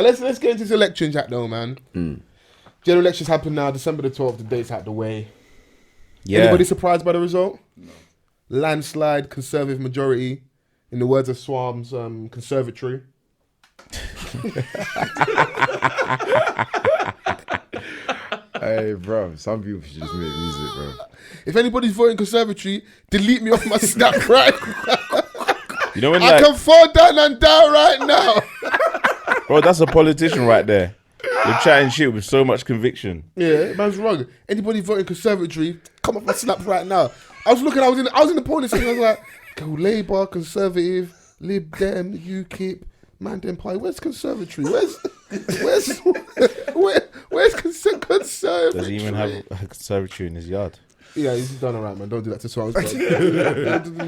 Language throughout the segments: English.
Let's get into this election chat though, man. General elections happen now, December the 12th. The date's out the way. Yeah. Anybody surprised by the result? No. Landslide, Conservative majority. In the words of Swam's conservatory. Hey, bro, some people should just make music, bro. If anybody's voting conservatory, delete me off my Snap right. You know when I can fall down and die right now. Bro, that's a politician right there. You're chatting shit with so much conviction. Yeah, man's wrong. Anybody voting conservatory, come off my Snap right now. I was in the polling section. I was like, go Labour, Conservative, Lib Dem, UKIP, Man Dem Party. Where's conservatory? Where's conservatory? Does he even have a conservatory in his yard? Yeah, he's done alright, man. Don't do that to Swabs, man.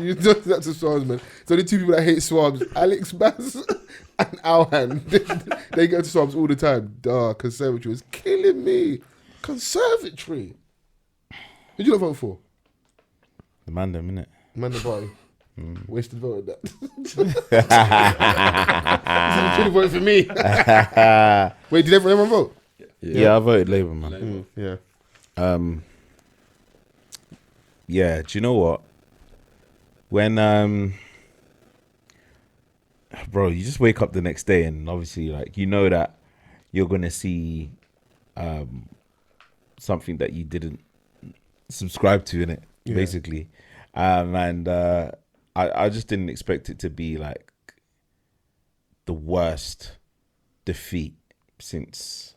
You don't do that to Swabs, man. So the two people that hate Swabs, Alex Bass and Alhan, they go to Swabs all the time. Duh, conservatory is killing me. Conservatory. Who'd you not vote for? The man them, innit? Man the party. Wasted vote at that. Should have voted for me. Wait, did everyone vote? Yeah, I voted Labour, man. Yeah. Yeah, do you know what? When bro, you just wake up the next day and obviously like you know that you're gonna see something that you didn't subscribe to in it, basically. And I just didn't expect it to be like the worst defeat since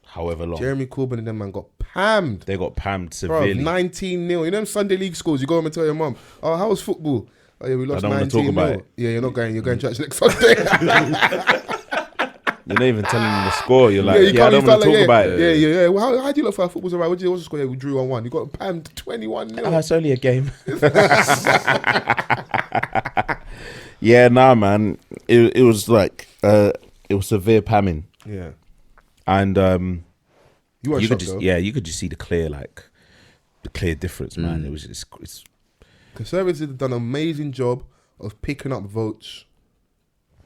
however long. Jeremy Corbyn and them man got pammed. They got pammed severely. 19-0. You know them Sunday league scores, you go home and tell your mum, oh, how was football? Oh yeah, we lost 19-0. I don't want to talk about it. Yeah, you're going church next Sunday. You're not even telling them the score. You're like, you I don't want to talk about it. Yeah. Well, how do you look for our football's alright? What's the score? Yeah, we drew 1-1. You got pammed 21-0. It's only a game. Yeah, nah, man. It was like it was severe pamming. Yeah. And you could just see the clear difference, man. It was it's Conservatives have done an amazing job of picking up votes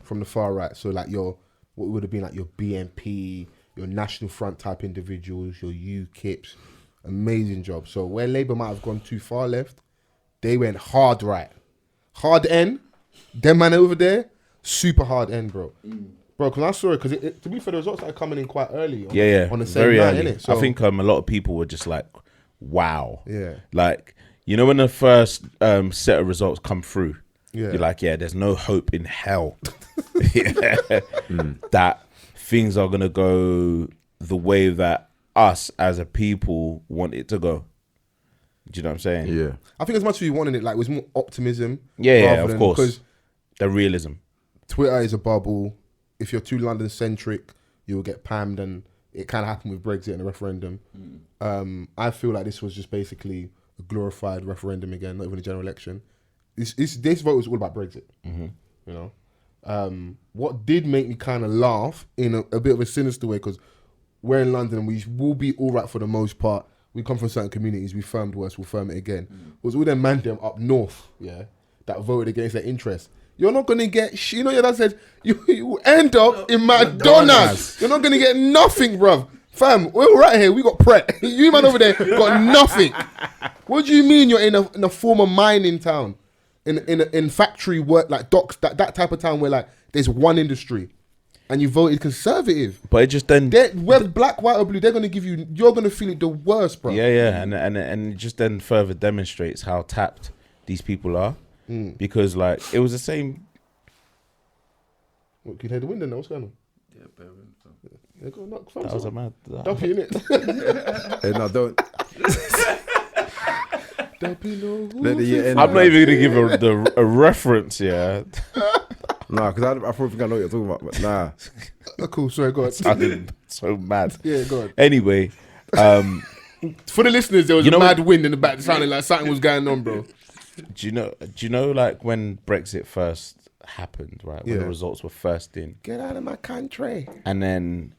from the far right. So like what would have been like your BNP, your National Front type individuals, your UKIPs, amazing job. So where Labour might have gone too far left, they went hard right. Hard end, them man over there, super hard end, bro. Bro, because I saw it, because to be fair, the results started coming in quite early. On the same very night, early. innit? So, I think a lot of people were just like, wow. Yeah. Like, you know when the first set of results come through, yeah. you're like, there's no hope in hell that things are going to go the way that us as a people want it to go. Do you know what I'm saying? Yeah. I think as much as we wanted it, like, it was more optimism. Yeah, of course. Because the realism. Twitter is a bubble. If you're too London-centric, you'll get pammed, and it kind of happened with Brexit and the referendum. I feel like this was just basically a glorified referendum again, not even a general election. This vote was all about Brexit, you know? What did make me kind of laugh in a bit of a sinister way, because we're in London and we will be all right for the most part. We come from certain communities, we firmed worse, we'll firm it again. Was all them man them up north, that voted against their interests. You're not going to get, you know, your dad said, you end up in McDonald's. You're not going to get nothing, bruv. Fam, we're right here, we got Pret. You man over there got nothing. What do you mean you're in a former mining town? In factory work, like docks, that type of town where like there's one industry and you voted Conservative. But it just then... Whether black, white or blue, they're going to give you, you're going to feel it the worst, bro. Yeah. And it just then further demonstrates how tapped these people are. Because like it was the same. What, can you hear the wind in there? What's going on? Yeah, bear wind. Yeah, go knock. That was a mad. Dumpy, innit? Hey, no, don't. Dumpy, no. Let the year end. I'm not even gonna give a reference. Yeah. Nah, because I probably think I know what you're talking about, but nah. Oh, cool. Sorry, go on. Sounded so mad. Yeah, go on. Anyway, for the listeners, there was a mad wind in the back. It sounded like something was going on, bro. Do you know like when Brexit first happened, right? When the results were first in. Get out of my country. And then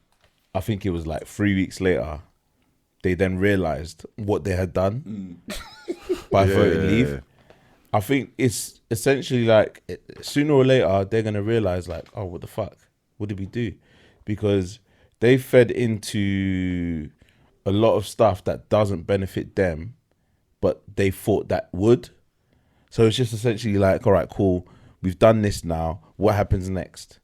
I think it was like 3 weeks later, they then realised what they had done by voting leave. I think it's essentially like sooner or later they're gonna realise like, oh, what the fuck? What did we do? because they fed into a lot of stuff that doesn't benefit them, but they thought that would. So it's just essentially like, all right, cool, we've done this now. What happens next?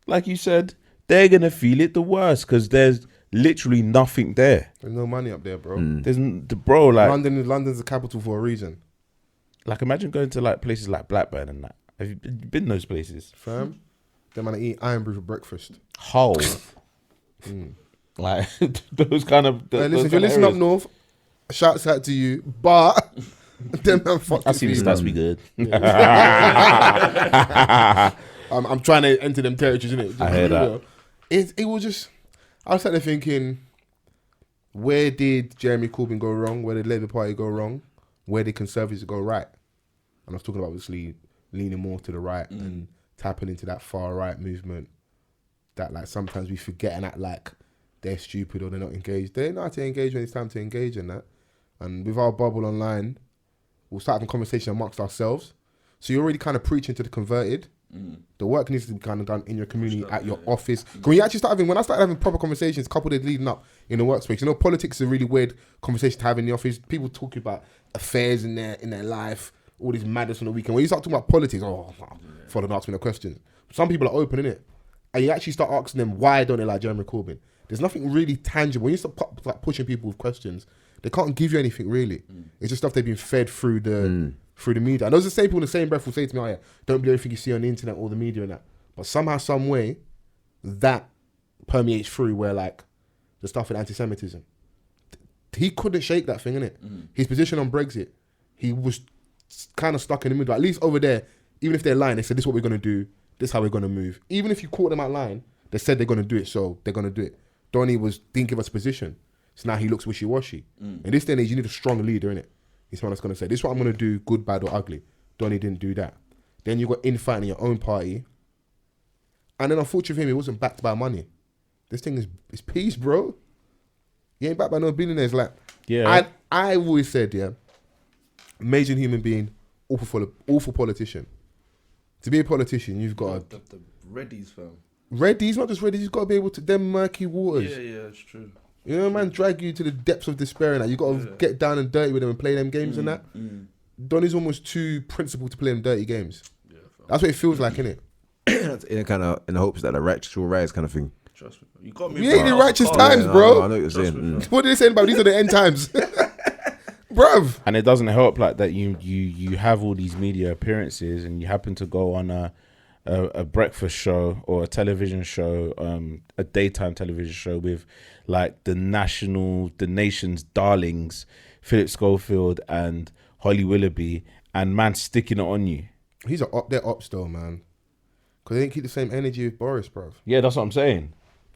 Like you said, they're gonna feel it the worst because there's literally nothing there. There's no money up there, bro. Like London's the capital for a reason. Like imagine going to like places like Blackburn and that. Have you been those places? Fam, them man eat iron brew for breakfast. Whole. Like those kind of. Hey, listen, if you're listening up north, shouts out to you. But them man fuck. I see the stats be good. I'm trying to enter them territories, innit? I heard that. It was just. I was sat there thinking, where did Jeremy Corbyn go wrong? Where did Labour Party go wrong? Where did Conservatives go right? And I was talking about obviously leaning more to the right and tapping into that far right movement that like sometimes we forget and act like they're stupid or they're not engaged. They know how to engage when it's time to engage in that. And with our bubble online, we'll start having conversation amongst ourselves. So you're already kind of preaching to the converted. The work needs to be kind of done in your community, at your office. When you actually start having, when I started having proper conversations, a couple of days leading up in the workspace, you know, politics is a really weird conversation to have in the office. People talking about affairs in their life, all this madness on the weekend. When you start talking about politics, follow and ask me the questions. Some people are open in it, and you actually start asking them why don't they like Jeremy Corbyn. There's nothing really tangible. When you start like pushing people with questions, they can't give you anything really. It's just stuff they've been fed through the media. And those are the same people in the same breath will say to me, oh yeah, don't believe everything you see on the internet or the media and that. But somehow, some way, that permeates through where like the stuff with anti-Semitism. He couldn't shake that thing, innit? His position on Brexit, he was kind of stuck in the middle. At least over there, even if they're lying, they said this is what we're going to do, this is how we're going to move. Even if you caught them out lying, they said they're going to do it, so they're going to do it. Donny didn't give us a position. So now he looks wishy-washy. In this day and age, you need a strong leader, innit? He's someone that's going to say, this is what I'm going to do, good, bad or ugly. Donny didn't do that. Then you got infighting in your own party. And then unfortunately for him, he wasn't backed by money. This thing is peace, bro. He ain't backed by no billionaires. Like, yeah. I always said, yeah, amazing human being, awful politician. To be a politician, you've got the Reddies, fam. Reddies, not just Reddies, you've got to be able to, them murky waters. Yeah, it's true. You know, man, drag you to the depths of despair and that. You got to get down and dirty with them and play them games and that. Donny's almost too principled to play them dirty games. Yeah, that's what it feels like, innit? in the hopes that the righteous will rise kind of thing. Trust me. You got me. We ain't in righteous times, bro. I know what you're saying. What did they say about these are the end times? Bruv. And it doesn't help like that you have all these media appearances and you happen to go on a breakfast show or a television show, a daytime television show with like the nation's darlings, Philip Schofield and Holly Willoughby, and man sticking it on you. They're ops though, man. Because they didn't keep the same energy with Boris, bruv. Yeah, that's what I'm saying.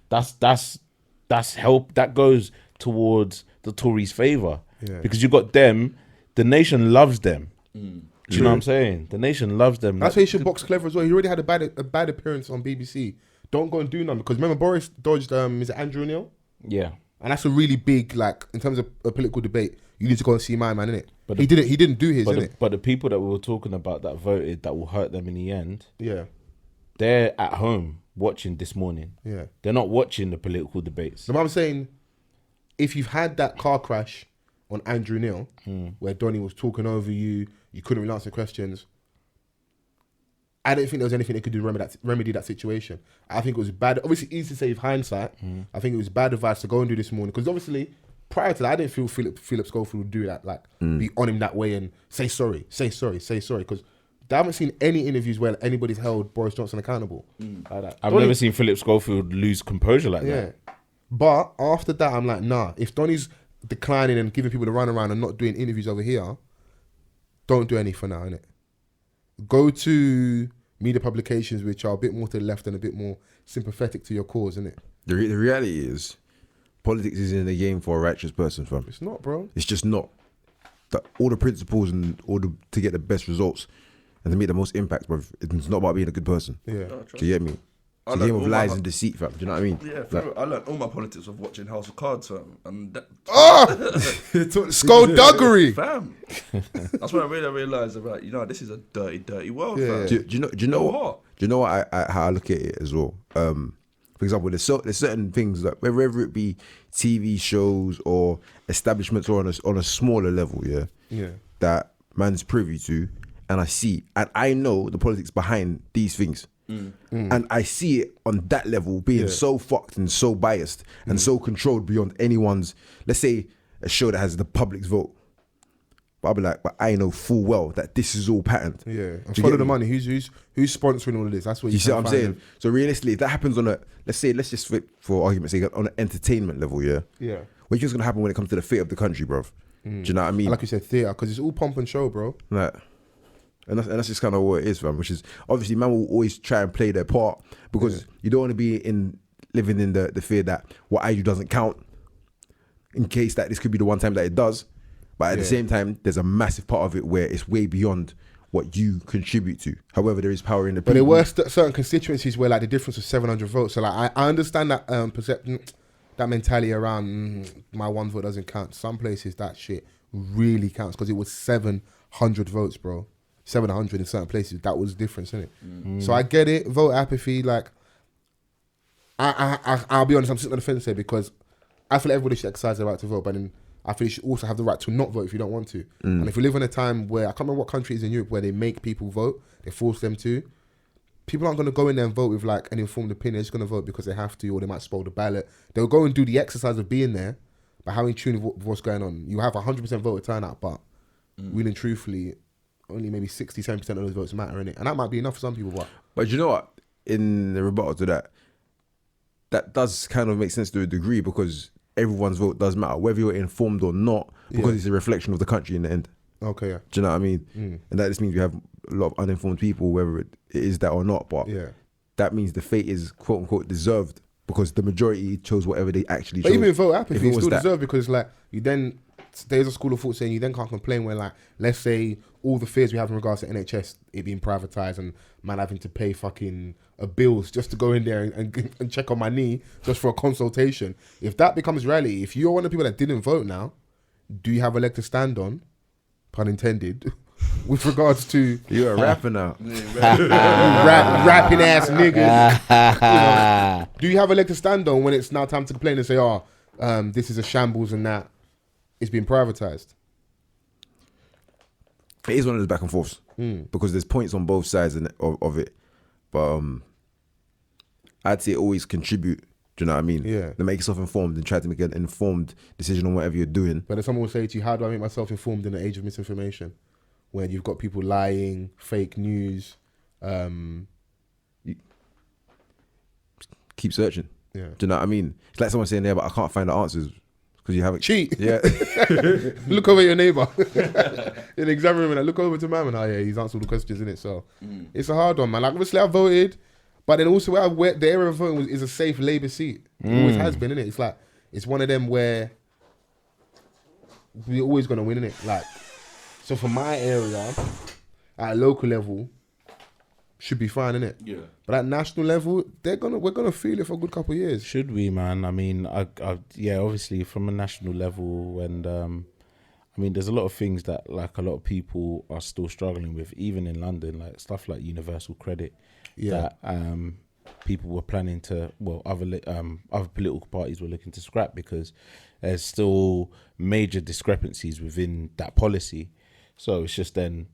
That's help. That goes towards the Tories' favour. Yeah. Because you got them, the nation loves them. Do you know what I'm saying? The nation loves them. That's why you should box clever as well. He already had a bad appearance on BBC. Don't go and do none. Because remember, Boris dodged, is it Andrew Neil? Yeah. And that's a really big, like, in terms of a political debate, you need to go and see my man, innit? But he didn't do his, innit? But the people that we were talking about that voted, that will hurt them in the end, yeah, they're at home watching This Morning. Yeah. They're not watching the political debates. So I'm saying, if you've had that car crash on Andrew Neil, where Donny was talking over you, you couldn't really answer questions, I don't think there was anything they could do to remedy that situation. I think it was bad. Obviously, easy to say with hindsight. I think it was bad advice to go and do This Morning. Because obviously, prior to that, I didn't feel Philip Schofield would do that. Like, be on him that way and say sorry. Because I haven't seen any interviews where anybody's held Boris Johnson accountable like that. I've never seen Philip Schofield lose composure like that. But after that, I'm like, nah. If Donny's declining and giving people the runaround and not doing interviews over here, don't do any for now, innit? Go to media publications which are a bit more to the left and a bit more sympathetic to your cause, innit? The reality is, politics is in the game for a righteous person, fam. It's not, bro. It's just not. All the principles and to get the best results and to make the most impact, bro. It's not about being a good person. Yeah. Do you get me? It's a game of lies and deceit, fam. Do you know what I mean? Yeah, fam, I learned all my politics of watching House of Cards, fam. And skullduggery, fam. That's when I realised about, this is a dirty, dirty world, yeah. fam. Do you know what? Do you know what? How I look at it as well? For For example, there's certain things that whether it be TV shows or establishments or on a smaller level, that man's privy to, and I see, and I know the politics behind these things. And I see it on that level being so fucked and so biased and so controlled beyond anyone's, let's say a show that has the public's vote. But I'll be like, but I know full well that this is all patterned. Yeah. And follow the money. Who's sponsoring all of this? That's what you see what I'm saying? So realistically, if that happens on let's just for argument's sake, on an entertainment level, what do you think's gonna happen when it comes to the fate of the country, bruv? Do you know what I mean? Like you said, theatre, because it's all pomp and show, bro. Like, and that's just kind of what it is, fam. Which is obviously man will always try and play their part because you don't want to be living in the fear that what I do doesn't count, in case that this could be the one time that it does. But at the same time, there's a massive part of it where it's way beyond what you contribute to. However, there is power in the people. But there were certain constituencies where like the difference was 700 votes. So like I understand that perception, that mentality around my one vote doesn't count. Some places that shit really counts because it was 700 votes, bro. 700 in certain places. That was the difference, innit? So I get it. Vote apathy. Like I'll be honest, I'm sitting on the fence here because I feel like everybody should exercise their right to vote, but then I feel you should also have the right to not vote if you don't want to. And if we live in a time where, I can't remember what country it is in Europe where they make people vote, they force them to, people aren't going to go in there and vote with like an informed opinion. They're just going to vote because they have to, or they might spoil the ballot. They'll go and do the exercise of being there, but how in tune with what's going on. You have 100% voter turnout, but really and truthfully, only maybe 60-70% of those votes matter, innit? And that might be enough for some people, but you know what? In the rebuttal to that does kind of make sense to a degree because everyone's vote does matter, whether you're informed or not, because it's a reflection of the country in the end. Okay, yeah. Do you know what I mean? And that just means we have a lot of uninformed people, whether it is that or not. But that means the fate is quote unquote deserved because the majority chose whatever they actually chose. But even vote apathy, it's still deserved because like you then, there's a school of thought saying you then can't complain when like, let's say all the fears we have in regards to NHS, it being privatised and man having to pay fucking bills just to go in there and check on my knee just for a consultation. If that becomes reality, if you're one of the people that didn't vote now, do you have a leg to stand on, pun intended, with regards to... You're a rapper now. Rapping ass niggas. Do you have a leg to stand on when it's now time to complain and say, this is a shambles and that it's been privatised? It is one of those back and forths because there's points on both sides of it. But I'd say always contribute. Do you know what I mean? Yeah. To make yourself informed and try to make an informed decision on whatever you're doing. But then someone will say to you, how do I make myself informed in the age of misinformation? When you've got people lying, fake news. Keep searching. Yeah. Do you know what I mean? It's like someone saying there, but I can't find the answers because you haven't. Cheat. Yeah. Look over your neighbour. In the exam room, and I look over to man and he's answered all the questions in it. So it's a hard one, man. Like obviously I voted, but then also where the area of voting is a safe Labour seat. It always has been, innit? It's like it's one of them where we're always gonna win, innit? Like so for my area, at a local level, should be fine, innit? Yeah. But at national level, we're gonna feel it for a good couple of years. Should we, man? I mean, yeah, obviously from a national level, and I mean, there's a lot of things that like a lot of people are still struggling with, even in London, like stuff like universal credit. Yeah. That people were planning to, other political parties were looking to scrap because there's still major discrepancies within that policy. So it's just then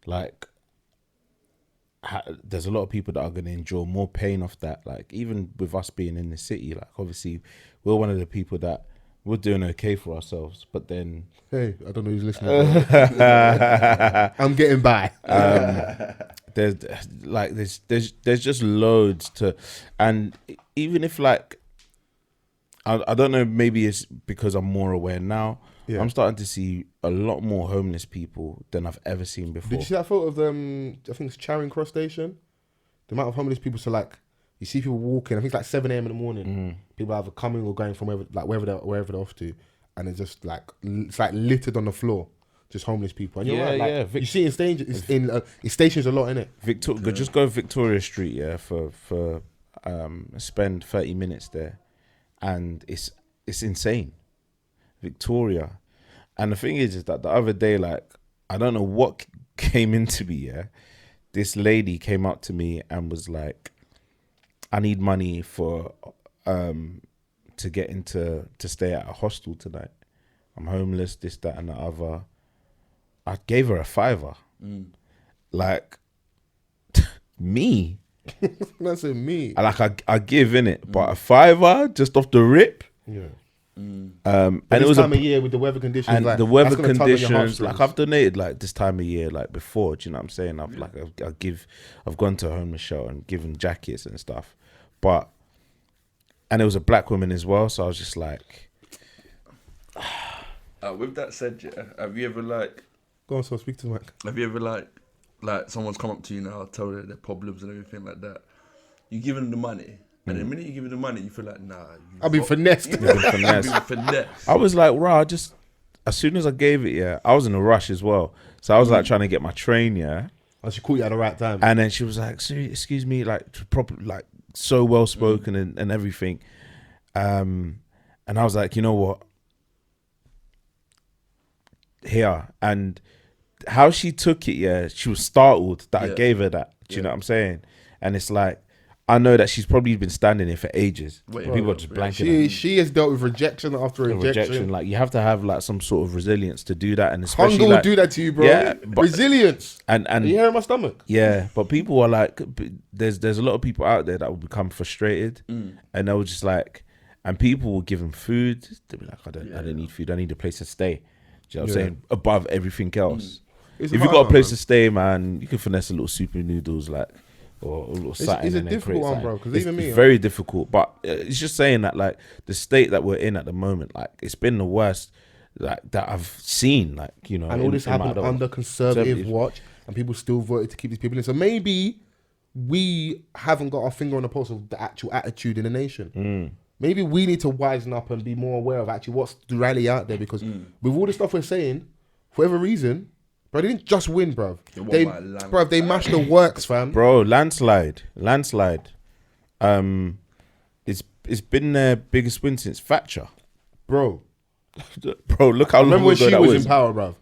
like. There's a lot of people that are going to endure more pain off that. Like even with us being in the city, like obviously we're one of the people that we're doing okay for ourselves, but then hey, I don't know who's listening. I'm getting by. There's just loads to, and even if like I don't know, maybe it's because I'm more aware now. Yeah. I'm starting to see a lot more homeless people than I've ever seen before. Did you see that photo of I think it's Charing Cross Station? The amount of homeless people. So like, you see people walking. I think it's like 7 a.m. in the morning. People either coming or going from wherever they're off to, and it's just like it's like littered on the floor, just homeless people. And you're right, like, you see in stations a lot, innit? Just go Victoria Street, for spend 30 minutes there, and it's insane. Victoria. And the thing is that the other day, like, I don't know what came into me, this lady came up to me and was like, I need money for to get into to stay at a hostel tonight. I'm homeless, this, that, and the other. I gave her a £5. Like me. That's it, me. I give in it, but a £5 just off the rip. Yeah. And But it was time of year with the weather conditions, and like, the weather that's gonna tug on your conditions. Like heartstrings. I've donated like this time of year, like before. Do you know what I'm saying? I've gone to a homeless shelter and given jackets and stuff, and it was a black woman as well. So I was just like, with that said, yeah, have you ever like? Go on, so speak to Mike. Have you ever like someone's come up to you now, tell them their problems and everything like that? You give them the money, and the minute you give them the money, you feel like, nah, I've been finessed. You've been finessed. I was like, rah, just as soon as I gave it, yeah, I was in a rush as well. So I was like trying to get my train, yeah. And she caught you at the right time. And then she was like, "Sorry, excuse me," like proper, like so well spoken and everything. And I was like, you know what? Here. And how she took it, yeah, she was startled that I gave her that. Do you know what I'm saying? And it's like, I know that she's probably been standing here for ages. People are just blanking. She has dealt with rejection after rejection. Like you have to have like some sort of resilience to do that, and especially Hunger will like, do that to you, bro. Yeah, but, resilience. And are you hearing my stomach? Yeah, but people are like, there's a lot of people out there that will become frustrated, and they'll just like, and people will give them food. They'll be like, I don't need food. I need a place to stay. Do you know what I'm saying? Above everything else. If you've got a place to stay, man, you can finesse a little super noodles, like. Or a little something. It's a difficult one, bro. Because even me, it's very difficult. But it's just saying that, like, the state that we're in at the moment, like, it's been the worst, like, that I've seen, like, you know. And all this happened under conservative watch, and people still voted to keep these people in. So maybe we haven't got our finger on the pulse of the actual attitude in the nation. Maybe we need to wisen up and be more aware of actually what's the rally out there. Because with all the stuff we're saying, for whatever reason. Bro, they didn't just win, bro. They mashed the works, fam. Bro, landslide. It's been their biggest win since Thatcher. Bro, look how long remember when ago she that was was in power, bro.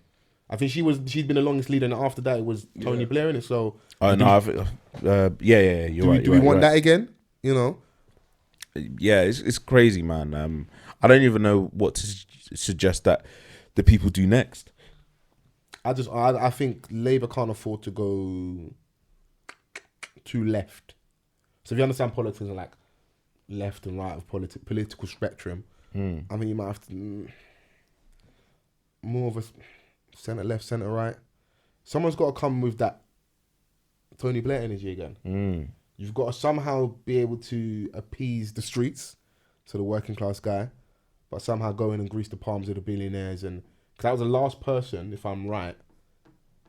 I think she'd been the longest leader, and after that it was Tony Blair in it. So you're right. Do we want that again? You know? Yeah, it's crazy, man. I don't even know what to suggest that the people do next. I think Labour can't afford to go too left. So if you understand politics and like left and right of political spectrum, I think you might have to more of a centre left, centre right. Someone's got to come with that Tony Blair energy again. You've got to somehow be able to appease the streets, so the working class guy, but somehow go in and grease the palms of the billionaires. And because that was the last person, if I'm right,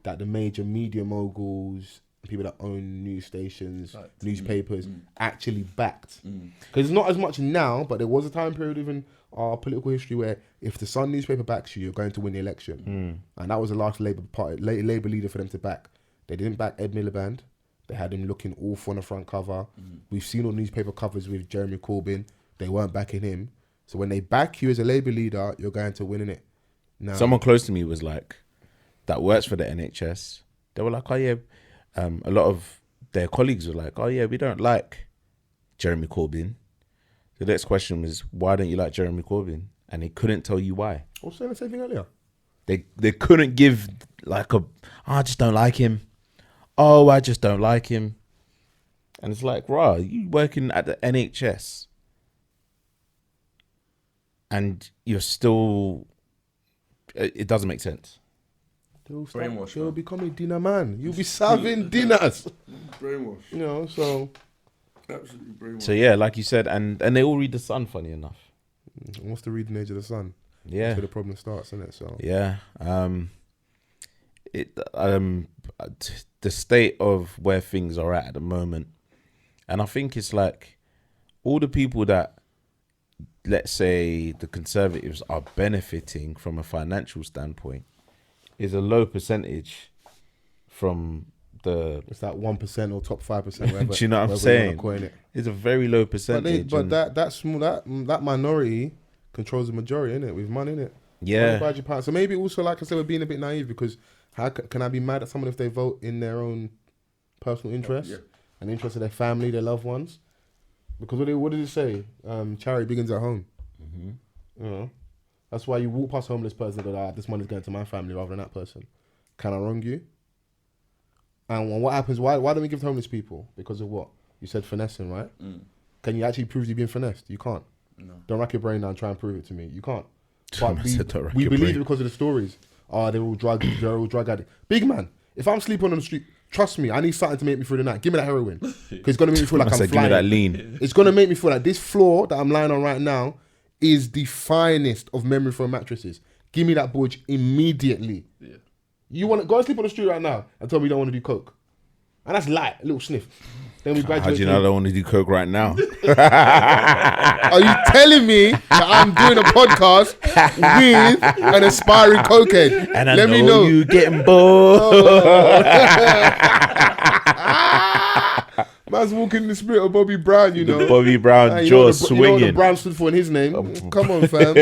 that the major media moguls, people that own news stations, newspapers, actually backed. Because it's not as much now, but there was a time period within our political history where if the Sun newspaper backs you, you're going to win the election. And that was the last Labour leader for them to back. They didn't back Ed Miliband. They had him looking awful on the front cover. We've seen all newspaper covers with Jeremy Corbyn. They weren't backing him. So when they back you as a Labour leader, you're going to win in it. Now, someone close to me was like, that works for the NHS. They were like, oh yeah. A lot of their colleagues were like, oh yeah, we don't like Jeremy Corbyn. The next question was, why don't you like Jeremy Corbyn? And they couldn't tell you why. I was saying the same thing earlier. They couldn't give like I just don't like him. Oh, I just don't like him. And it's like, rah, you working at the NHS and you're still, it doesn't make sense. You'll become a dinner man. You'll be serving dinners. Brainwash. You know, so. Absolutely brainwash. So yeah, like you said, and they all read The Sun, funny enough. What's the reading age of The Sun? Yeah. That's where the problem starts, isn't it? So. Yeah. The state of where things are at the moment. And I think it's like all the people that, let's say, the Conservatives are benefiting from a financial standpoint is a low percentage from the... It's that 1% or top 5%. Do you know what I'm saying? It's a very low percentage. But that minority controls the majority, innit? With money, innit? Yeah. So maybe also, like I said, we're being a bit naive because how can I be mad at someone if they vote in their own personal interest and the interest of their family, their loved ones? Because what did it say? Charity begins at home. Mm-hmm. You know, that's why you walk past a homeless person and go, this money's going to my family rather than that person. Can I wrong you? And what happens? Why don't we give to homeless people? Because of what? You said finessing, right? Can you actually prove you've been finessed? You can't. No. Don't rack your brain now and try and prove it to me. You can't. But we believe it because of the stories. They're all drug addicts. Big man, if I'm sleeping on the street, trust me, I need something to make me through the night. Give me that heroin. Because it's going to make me feel like I'm flying. Give me that lean. It's going to make me feel like this floor that I'm lying on right now is the finest of memory foam mattresses. Give me that budge immediately. Yeah. You want to go and sleep on the street right now and tell me you don't want to do coke. And that's light, a little sniff. Then we graduate. How do you know I don't want to do coke right now? Are you telling me that I'm doing a podcast with an aspiring cokehead? And Let me know you getting bored. Man's walking in the spirit of Bobby Brown, you know. The Bobby Brown jaw swinging. You know what the Brown stood for in his name? Come on, fam.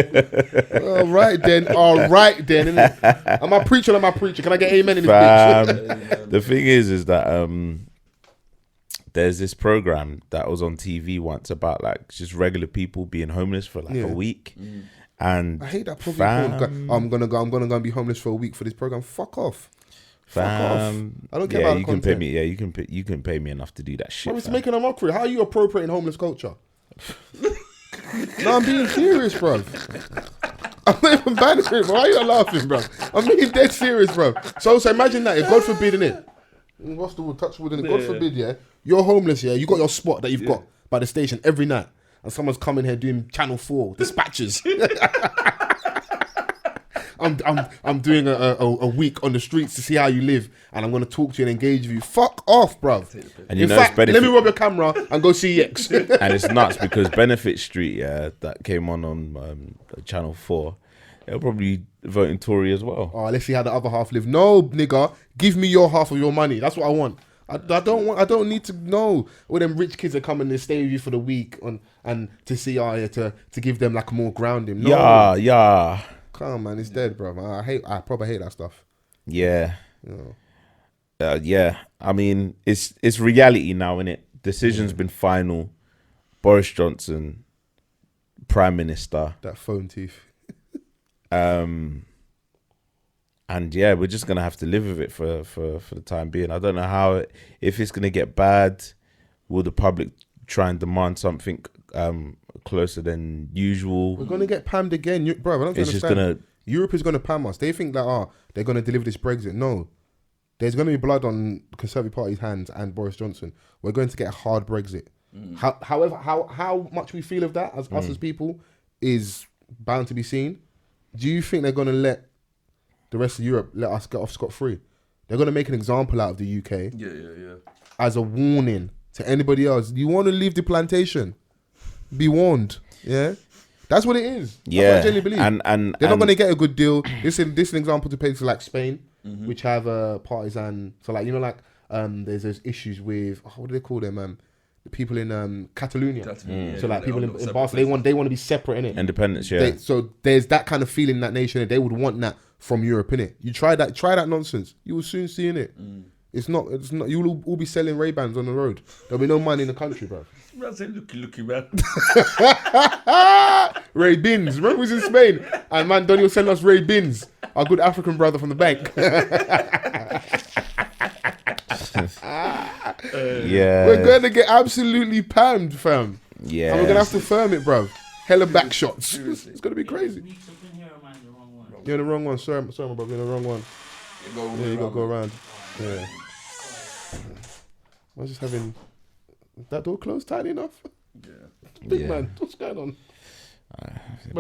All right then. Am I preaching? Can I get amen in this bitch? The thing is that there's this program that was on TV once about like just regular people being homeless for like a week. And I hate that program. I'm gonna go and be homeless for a week for this program. Fuck off. Fam, I don't care about the content. Pay me. Yeah, you can pay me enough to do that shit. Bro, it's making a mockery. How are you appropriating homeless culture? No, I'm being serious, bro. I'm not even banning it, bro. Why are you laughing, bro? I'm being dead serious, bro. So imagine that. If God forbid, innit? What's the word? Touch wood, innit? God forbid, yeah. You're homeless, yeah. You got your spot that you've got by the station every night, and someone's coming here doing Channel 4 dispatches. I'm doing a week on the streets to see how you live, and I'm gonna talk to you and engage with you. Fuck off, bro. And you in know fact, it's let me rob your camera and go CX. And it's nuts because Benefit Street, that came on Channel 4, they're probably voting Tory as well. Oh, let's see how the other half live. No, nigga, give me your half of your money. That's what I want. I don't need to know. All them rich kids are coming to stay with you for the week and to see to give them like more grounding. No. Yeah. Come on, man, it's dead, bro. I probably hate that stuff. Yeah. Yeah. I mean, it's reality now, innit? Decision's been final. Boris Johnson, Prime Minister. That phone teeth. And yeah, we're just gonna have to live with it for the time being. I don't know if it's gonna get bad. Will the public try and demand something closer than usual? We're gonna get pammed again, bro. I don't understand. Europe is gonna pam us. They think that they're gonna deliver this Brexit. No, there's gonna be blood on the Conservative Party's hands and Boris Johnson. We're going to get a hard Brexit. However, how much we feel of that as us as people is bound to be seen. Do you think they're gonna let the rest of Europe let us get off scot-free? They're gonna make an example out of the UK. Yeah. As a warning to anybody else. You want to leave the plantation? Be warned. Yeah, that's what it is. That's what I genuinely believe. And they're not going to get a good deal. This is an example to places like Spain, which have a partisan. So like there's those issues with what do they call them? The people in Catalonia. So like people in Barcelona, they want to be separate, innit? Independence, yeah. So there's that kind of feeling in that nation, and they would want that from Europe, innit? You try that nonsense, you will soon see, innit? It's not. You will all be selling Ray-Bans on the road. There'll be no money in the country, bro. Man said, looky, man. Ray-Bins. Remember we was in Spain? And man, Donnie was selling us Ray-Bins. Our good African brother from the bank. Yeah. We're going to get absolutely pammed, fam. Yeah. And we're going to have to firm it, bro. Hella back shots. It's going to be crazy. You're in the wrong one. Sorry, my brother. You're in the wrong one. You got to go around. Yeah. I was just having that door closed tight enough. Yeah. Big man, what's going on?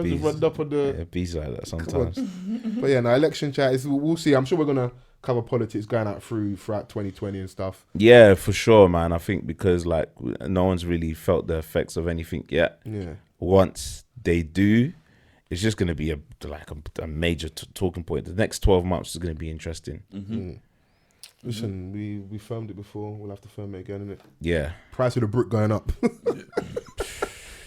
Just run up on the. Yeah, bees like that sometimes. But yeah, no, election chat is. We'll see. I'm sure we're gonna cover politics going out throughout 2020 and stuff. Yeah, for sure, man. I think because like no one's really felt the effects of anything yet. Yeah. Once they do, it's just gonna be a major talking point. The next 12 months is gonna be interesting. Listen, we firmed it before. We'll have to firm it again, innit? Yeah. Price of the brick going up.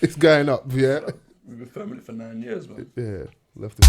It's going up, yeah. We've been firming it for 9 years, man. Yeah. Left it.